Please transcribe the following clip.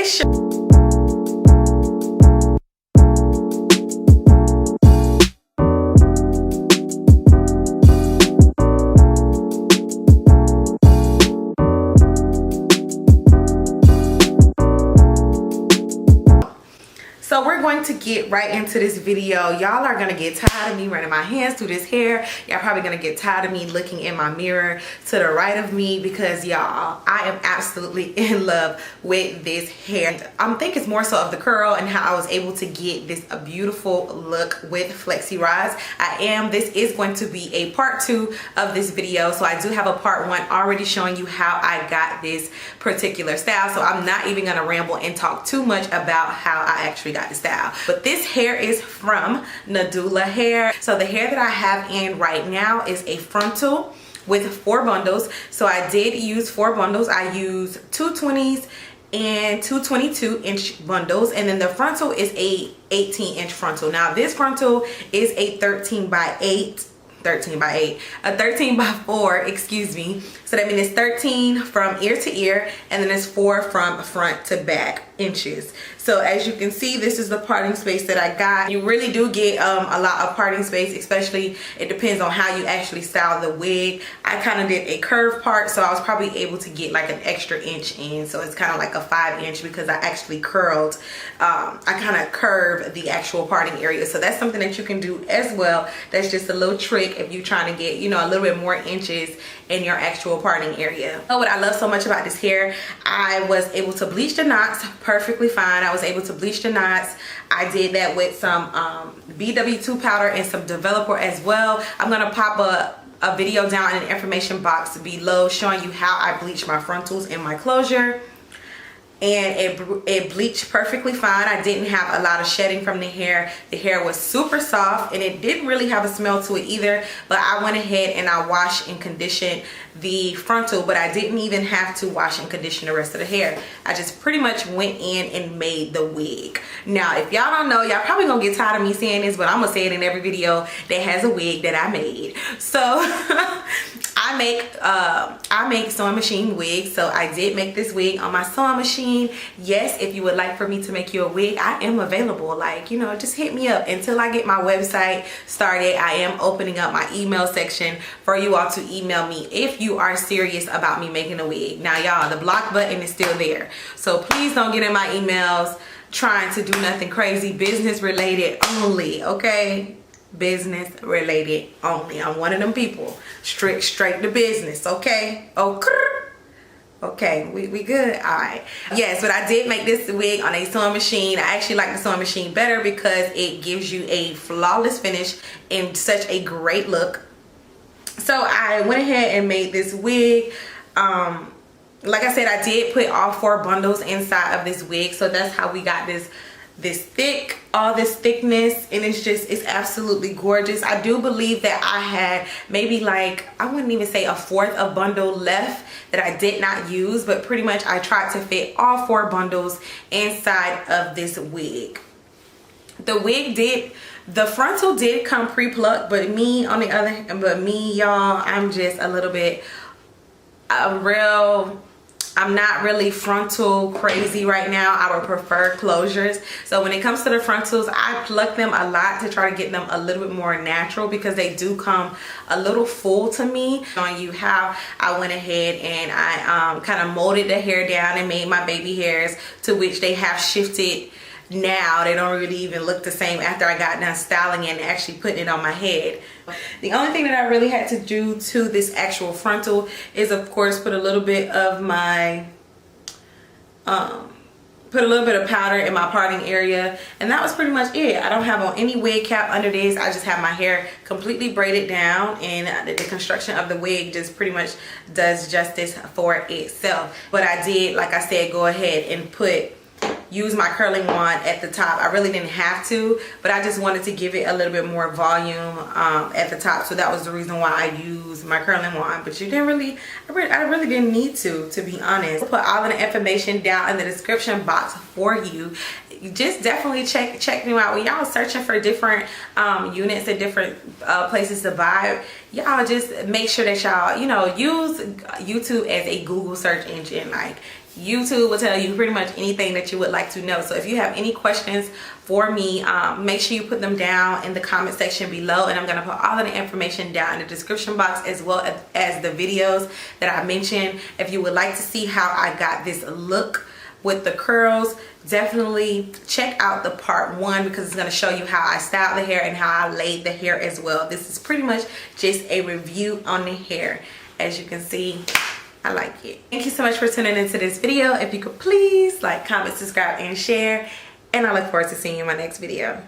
this So we're going to get right into this video. Y'all are gonna get tired of me running my hands through this hair. Y'all probably gonna get tired of me looking in my mirror to the right of me, because y'all, I am absolutely in love with this hair. I think it's more so of the curl and how I was able to get this a beautiful look with flexi rods. This is going to be a part 2 of this video. So I do have a part 1 already showing you how I got this particular style. So I'm not even gonna ramble and talk too much about how I actually got the style. But this hair is from Nadula hair. So the hair that I have in right now is a frontal with 4 bundles. So I did use 4 bundles. I used 2 20s and 2 22-inch bundles, and then the frontal is a 18-inch frontal. Now this frontal is a 13 by 4, excuse me. So that means it's 13 from ear to ear, and then it's 4 from front to back inches. So as you can see, this is the parting space that I got. You really do get a lot of parting space, especially it depends on how you actually style the wig. I kind of did a curve part, so I was probably able to get like an extra inch in. So it's kind of like a 5-inch because I actually curled, I kind of curved the actual parting area. So that's something that you can do as well. That's just a little trick if you're trying to get, you know, a little bit more inches in your actual parting area. Oh, what I love so much about this hair, I was able to bleach the knots perfectly fine. I was able to bleach the knots. I did that with some BW2 powder and some developer as well. I'm gonna pop a video down in the information box below showing you how I bleach my frontals and my closure. And it bleached perfectly fine. I didn't have a lot of shedding from the hair. The hair was super soft, and it didn't really have a smell to it either. But I went ahead and I washed and conditioned the frontal, but I didn't even have to wash and condition the rest of the hair. I just pretty much went in and made the wig. Now, if y'all don't know, y'all probably gonna get tired of me saying this, but I'm gonna say it in every video that has a wig that I made. So I make sewing machine wigs. So I did make this wig on my sewing machine. Yes, if you would like for me to make you a wig, I am available. Like, you know, just hit me up. Until I get my website started, I am opening up my email section for you all to email me if you are serious about me making a wig. Now y'all, the block button is still there, so please don't get in my emails trying to do nothing crazy. Business related only, okay? Business related only. I'm one of them people, straight to business, okay? Okay, we good? All right. Yes, but I did make this wig on a sewing machine. I actually like the sewing machine better because it gives you a flawless finish and such a great look. So I went ahead and made this wig. Like I said, I did put all 4 bundles inside of this wig, so that's how we got this thick, all this thickness, and it's absolutely gorgeous. I do believe that I had maybe like, I wouldn't even say a 1/4 of bundle left that I did not use, but pretty much I tried to fit all 4 bundles inside of this wig. The frontal did come pre-plucked, but me y'all, I'm just a little bit I'm not really frontal crazy right now. I would prefer closures. So when it comes to the frontals, I pluck them a lot to try to get them a little bit more natural, because they do come a little full to me. Showing you how I went ahead and I kind of molded the hair down and made my baby hairs to which they have shifted. Now they don't really even look the same after I got done styling and actually putting it on my head. The only thing that I really had to do to this actual frontal is, of course, put a little bit of my powder in my parting area, and that was pretty much it. I don't have on any wig cap under this. I just have my hair completely braided down, and the construction of the wig just pretty much does justice for itself. But I did, like I said, go ahead and use my curling wand at the top. I really didn't have to, but I just wanted to give it a little bit more volume at the top, so that was the reason why I used my curling wand. But you didn't really, I really didn't need to be honest. I'll put all of the information down in the description box for you. Just definitely check them out. When y'all searching for different units and different places to buy, y'all just make sure that y'all, you know, use YouTube as a Google search engine. Like, YouTube will tell you pretty much anything that you would like to know. So if you have any questions for me, make sure you put them down in the comment section below, and I'm going to put all of the information down in the description box, as well as the videos that I mentioned. If you would like to see how I got this look with the curls, definitely check out the part 1, because it's going to show you how I styled the hair and how I laid the hair as well. This is pretty much just a review on the hair. As you can see, I like it. Thank you so much for tuning into this video. If you could please like, comment, subscribe, and share. And I look forward to seeing you in my next video.